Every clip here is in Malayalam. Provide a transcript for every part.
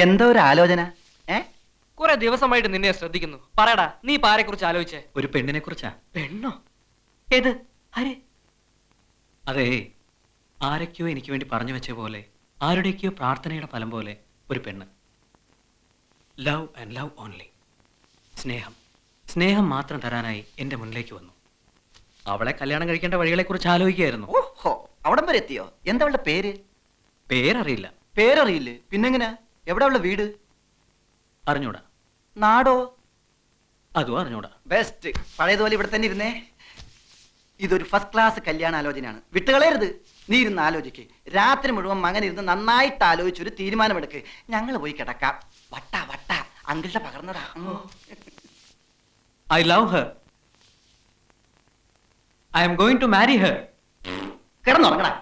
എന്തോ ഒരു ആലോചന. കുറെ ദിവസമായിട്ട് നിന്നെ ശ്രദ്ധിക്കുന്നു. പറയടാ, നീ ആരെ കുറിച്ച് ആലോചിച്ചേ? ഒരു പെണ്ണിനെ കുറിച്ചാ. പെണ്ണോ? ഏത്? ആരെ? അതെ, ആരൊക്കെയോ എനിക്ക് വേണ്ടി പറഞ്ഞു വെച്ച പോലെ, ആരുടെയൊക്കെയോ പ്രാർത്ഥനയുടെ ഫലം പോലെ ഒരു പെണ്ണ്. Love and love only. സ്നേഹം, സ്നേഹം മാത്രം തരാനായി എന്റെ മുന്നിലേക്ക് വന്നു. അവളെ കല്യാണം കഴിക്കേണ്ട വഴികളെ കുറിച്ച് ആലോചിക്കുകയായിരുന്നു. ഓഹോ, അവിടം വരെ എത്തിയോ? എന്താ അവളുടെ പേര്? പേരറിയില്ല. പേരറിയില്ലേ? പിന്നെങ്ങനാ? എവിടെ അവളുടെ വീട്? അറിഞ്ഞൂടാ. നാടോ? അതും അറിഞ്ഞൂടാ. ബെസ്റ്റ്. പഴയതുപോലെ ഇവിടെ തന്നെ ഇരുന്നേ. ഇതൊരു ഫസ്റ്റ് ക്ലാസ് കല്യാണ ആലോചനയാണ്. വിട്ടുകളയരുത്. നീ ഇരുന്ന് ആലോചിക്ക്. രാത്രി മുഴുവൻ മകൻ ഇരുന്ന് നന്നായിട്ട് ആലോചിച്ചൊരു തീരുമാനമെടുക്ക്. ഞങ്ങൾ പോയി കിടക്കാം. വട്ട വട്ട അങ്കിളുടെ പകർന്നതാ. I love her. I am going to marry her. കിടന്നുറങ്ങടാ.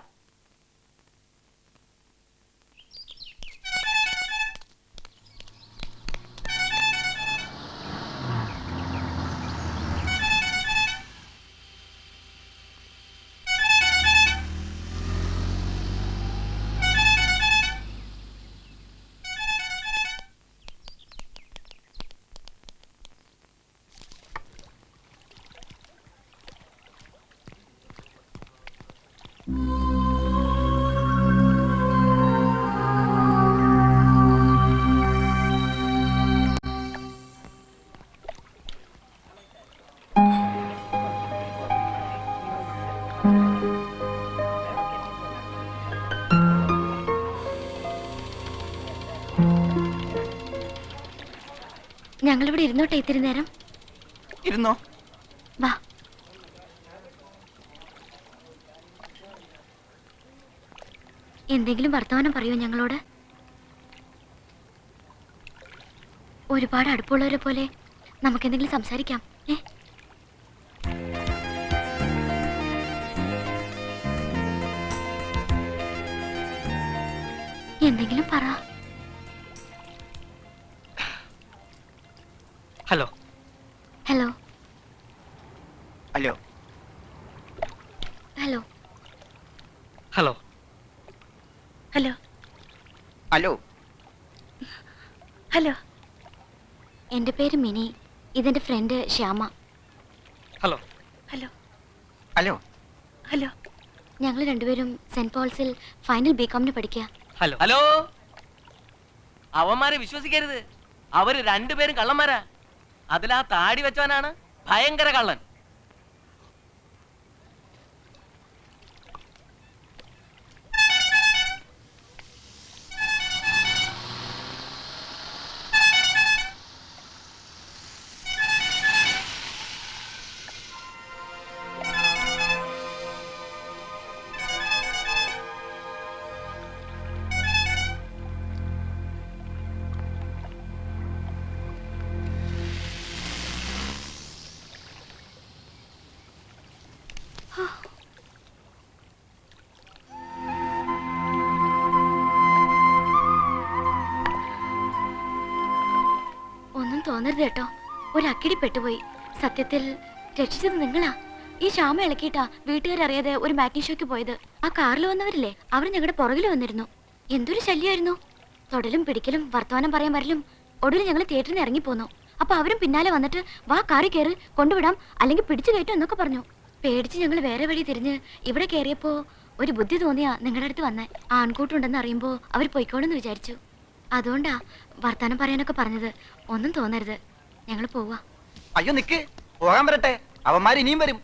ഞങ്ങളിവിടെ ഇരുന്നോട്ടെ ഇത്തിരി നേരം? ഇരുന്നോ. വാ. എന്തെങ്കിലും വർത്തമാനം പറയോ ഞങ്ങളോട്? ഒരുപാട് അടുപ്പമുള്ളവരെ പോലെ നമുക്കെന്തെങ്കിലും സംസാരിക്കാം. എന്തെങ്കിലും പറ. Hello. Hello. Hello. Hello. Hello. Hello. Hello. Hello. എൻ്റെ പേര് മിനി. ഇതെന്റെ friend Shyama. Hello. Hello. Hello. Hello. ഞങ്ങൾ രണ്ടുപേരും സെന്റ് പോൾസിൽ ഫൈനൽ ബികോമിന് പഠിക്കുക. ഹലോ. ഹലോ. അവന്മാരെ വിശ്വസിക്കരുത്. അവര് രണ്ടുപേരും കള്ളന്മാരാ. അതിലാ താടി വെച്ചവനാണ് ഭയങ്കര കള്ളൻ. ഒന്നും തോന്നരുത് കേട്ടോ. ഒരു അക്കിടി പെട്ടുപോയി. സത്യത്തിൽ രക്ഷിച്ചത് നിങ്ങളാ. ഈ ശ്യാമ ഇളക്കിയിട്ടാ വീട്ടുകാരറിയാതെ ഒരു മാറ്റി ഷോയ്ക്ക് പോയത്. ആ കാറിൽ വന്നവരില്ലേ, അവർ ഞങ്ങളുടെ പുറകിൽ വന്നിരുന്നു. എന്തൊരു ശല്യമായിരുന്നു. തൊടലും പിടിക്കലും വർത്തമാനം പറയാൻ വരലും. ഒടുവിൽ ഞങ്ങൾ തിയേറ്ററിൽ നിന്ന് ഇറങ്ങിപ്പോന്നു. അപ്പൊ അവരും പിന്നാലെ വന്നിട്ട് വാ കാറി കയറി കൊണ്ടുവിടാം, അല്ലെങ്കിൽ പിടിച്ചു കയറ്റും എന്നൊക്കെ പറഞ്ഞു. പേടിച്ച് ഞങ്ങൾ വേറെ വഴി തിരിഞ്ഞ് ഇവിടെ കയറിയപ്പോ ഒരു ബുദ്ധി തോന്നിയാ നിങ്ങളുടെ അടുത്ത് വന്നേ. ആൺകൂട്ടുണ്ടെന്ന് അറിയുമ്പോ അവർ പൊയ്ക്കോളെന്ന് വിചാരിച്ചു. അതുകൊണ്ടാ വർത്താനം പറയാനൊക്കെ പറഞ്ഞത്. ഒന്നും തോന്നരുത്, ഞങ്ങൾ പോവാ. അയ്യോ നിക്ക്, പോകാൻ വരട്ടെ. അവന്മാർ ഇനിയും വരും.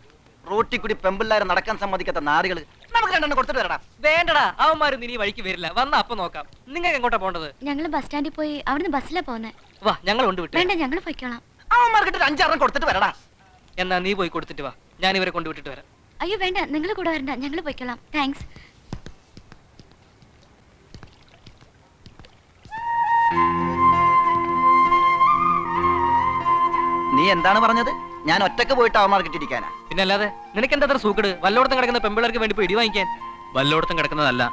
റോട്ടി കൂടി പെമ്പിള്ളാരെ നടക്കാൻ സമ്മതിക്കാത്ത നാടുകള്. നമുക്ക് രണ്ടെണ്ണം കൊടുത്തിട്ട് വരടാ. വേണ്ടടാ, അവന്മാരൊന്നും ഇനി വഴിക്ക് വരില്ല. വന്ന അപ്പൊ നോക്കാം. നിങ്ങൾക്ക് എങ്ങോട്ടാ പോണ്ടത്? ഞങ്ങൾ ബസ് സ്റ്റാൻഡിൽ പോയി അവിടുന്ന് ബസ്സിലാ പോന്നെ. വാ, ഞങ്ങൾ കൊണ്ടുവിട്ടു. വേണ്ട, ഞങ്ങൾ പൊയ്ക്കോളാം. അവന്മാർക്കിട്ട് 5-6 കൊടുത്തിട്ട് വരടാ. എന്നാ നീ പോയി കൊടുത്തിട്ട് വാ, ഞാൻ ഇവരെ കൊണ്ടുവിട്ടിട്ട് വരാം. അയ്യോ വേണ്ട, നിങ്ങൾ കൂടെ വരണ്ട, ഞങ്ങൾ പൊയ്ക്കോളാം. താങ്ക്സ്. നീ എന്താണ് പറഞ്ഞത്? ഞാൻ ഒറ്റക്ക് പോയിട്ട് അവന്മാർക്ക് ഇട്ടിരിക്കാനാ? പിന്നെ അല്ലാതെ നിനക്ക് എന്താ സൂക്കട്? വല്ലോടത്തും കിടക്കുന്ന പെമ്പിള്ളേർക്ക് വേണ്ടി പോയി ഇടി വാങ്ങിക്കാൻ. വല്ലോടത്തും കിടക്കുന്നതല്ല.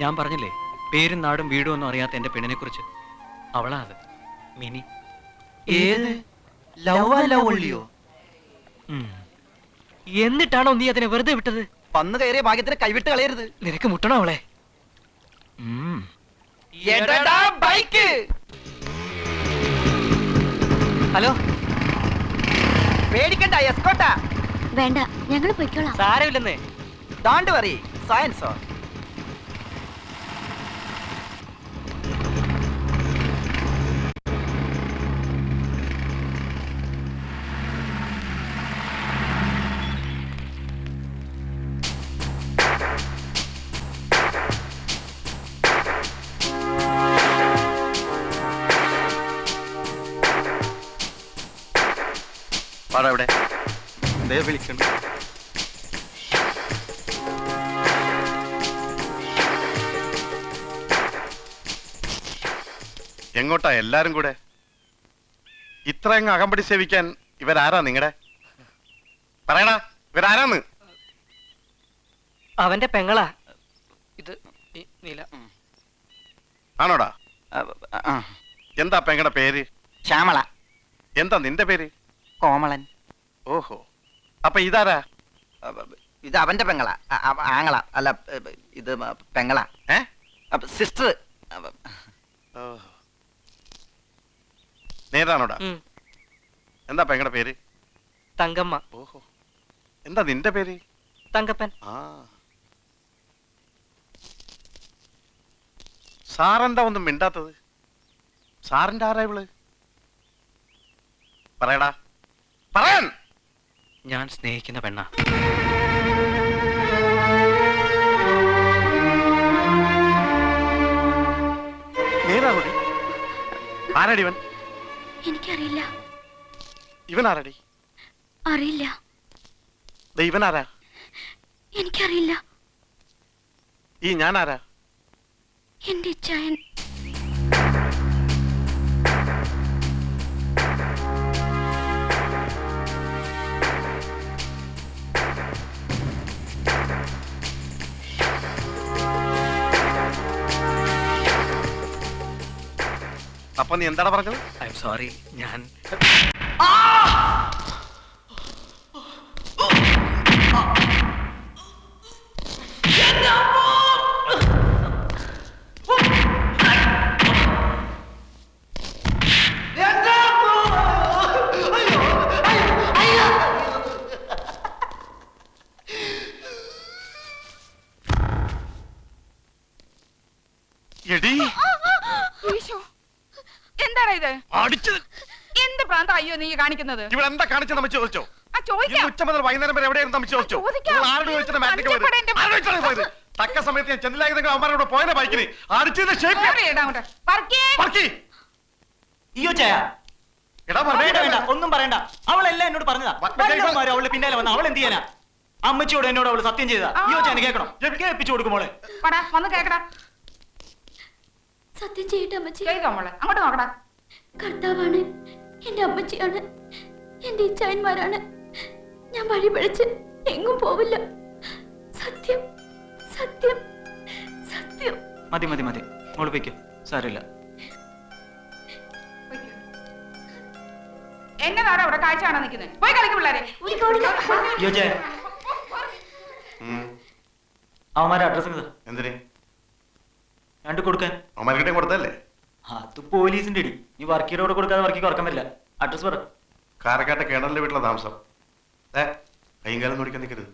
ഞാൻ പറഞ്ഞില്ലേ, പേരും നാടും വീടും ഒന്നും അറിയാത്ത എന്റെ പെണ്ണിനെ കുറിച്ച്. അവളാ അത്, മിനി. ഏത് ലവ് അല്ല ഒള്ളിയോ? എന്നിട്ടാണോ നീ അതിനെ വെറുതെ വിട്ടത്? വന്നു കയറിയ ഭാഗ്യത്തിന് കൈവിട്ട് കളയരുത്. നിനക്ക് മുട്ടണോ അവളെ? ബൈക്ക്. ഹലോ, പേടിക്കണ്ട, എസ്കോട്ടാ. വേണ്ട, ഞങ്ങൾ പൊയ്ക്കോളാം. സാരമില്ലെന്നേ. Don't worry, സയൻസോ. എവിടെ വിളിക്കണ്ട? എങ്ങോട്ടാ എല്ലാരും കൂടെ? ഇത്രയങ്ങ് അകമ്പടി സേവിക്കാൻ ഇവരാരാ നിങ്ങടെ? പറയടാ, ഇവരാരാന്ന്? അവന്റെ പെങ്ങളാ ഇത്. നീല ആണോടാ? എന്താ പെങ്ങടെ പേര്? ശ്യാമള. എന്താ നിന്റെ പേര്? കോമളൻ. ഓഹോ, അപ്പൊ ഇതാരാ? ഇത് അവന്റെ പെങ്ങളാ, ആങ്ങള. അല്ല, ഇത് പെങ്ങളാ, സിസ്റ്റർ. നേരാണോടാ? എന്താ പെങ്ങടെ പേര്? തങ്കമ്മ. ഓഹോ, എന്താ നിന്റെ പേര്? തങ്കപ്പൻ. ആ, സാറെന്താ ഒന്നും മിണ്ടാത്തത്? സാറിന്റെ ആരാ ഇവള്? പറയടാ, പറയാൻ. ഞാൻ സ്നേഹിക്കുന്ന പെണ്ണ. നേരാണോടി? ആരാടി ഇവൻ? എനിക്കറിയില്ല. ഇവൻ ആരാടി? അറിയില്ല. ഇവൻ ആരാ? എനിക്കറിയില്ല. ഈ ഞാൻ ആരാ? എന്റെ ഇച്ചായൻ. അപ്പൊ നീ എന്താടാ പറഞ്ഞത്? I am sorry. ഞാൻ എടി, എന്താണ് ഇത്? അടിച്ചത് എന്ത് പ്രാന്ത അയ്യോ നീ കാണിക്കുന്നത്? ഇവളെന്താ കാണിച്ചത്? നമ്മ ചോദിച്ചോ? ഇന്ന് ഉച്ച മുതൽ വൈകുന്നേരം വരെ എവിടെയായിരുന്നു നമ്മ ചോദിച്ചോ? ചോദിക്കാം. നിങ്ങൾ ആരോട് ചോദിച്ചിട്ട് മാറ്റിക്ക് പോയത്? ആരോട് ചോദിച്ചാണ് പോയത്? തക്ക സമയത്ത് ഞാൻ ചെന്നിലായിരുന്നെങ്കിൽ അവന്മാരോട് പോയനെ ബൈക്കിന് അടിച്ചത് ഷേപ്പ് അയ്യോ ചായ, എടാ വേണ്ട വേണ്ട, ഒന്നും പറയണ്ട. അവളെല്ലാം എന്നോട് പറഞ്ഞതാ. വല്ലവന്മാരും അവളുടെ പിന്നാലെ വന്ന അവൾ എന്ത് ചെയ്യാനാ? അമ്മച്ചിയോട് എന്നോട് അവള് സത്യം ചെയ്താ. അയ്യോ ചായ കേൾക്കണം, കേൾപ്പിച്ചു കൊടുക്കുമോളെ. വന്ന് കേക്കടാ. സത്യം ചെയ്യട്ടെ അമ്മച്ചി. ചെയ്തോ മോളെ, അങ്ങോട്ട് നോക്കടാ. കർത്താവാണ്, എന്റെ അമ്മച്ചിയാണ്, എന്റെ ഇച്ചായന്മാരാണ്. ഞാൻ വഴി പിഴച്ച് എങ്ങും പോവില്ല. സത്യം, സത്യം, സത്യം. മതി മതി മതി, മോള് വയ്ക്കോ, സാരമില്ല. എന്നതാടാ ഇവിടെ കാഴ്ച കാണാൻ നിൽക്കുന്നത്? പോയി കളിക്കും പിള്ളേരെ. അയ്യോ ചായ, അവന്മാരെ അഡ്രസ് എന്തിന്? രണ്ട് കൊടുക്കാൻ. അവന്മാർക്കിട്ടേ കൊടുത്തല്ലേ? അത് പോലീസിന്റെ ഇടി. നീ വർക്കിയോട് കൊടുക്കാതെ വർക്കിക്ക് ഉറക്കം വരില്ല. അഡ്രസ് പറ. കാരക്കാട്ടെ കേണലിന്റെ വീട്ടിലെ താമസം. കൈയും കാലം നോടിക്കാൻ നിൽക്കരുത്.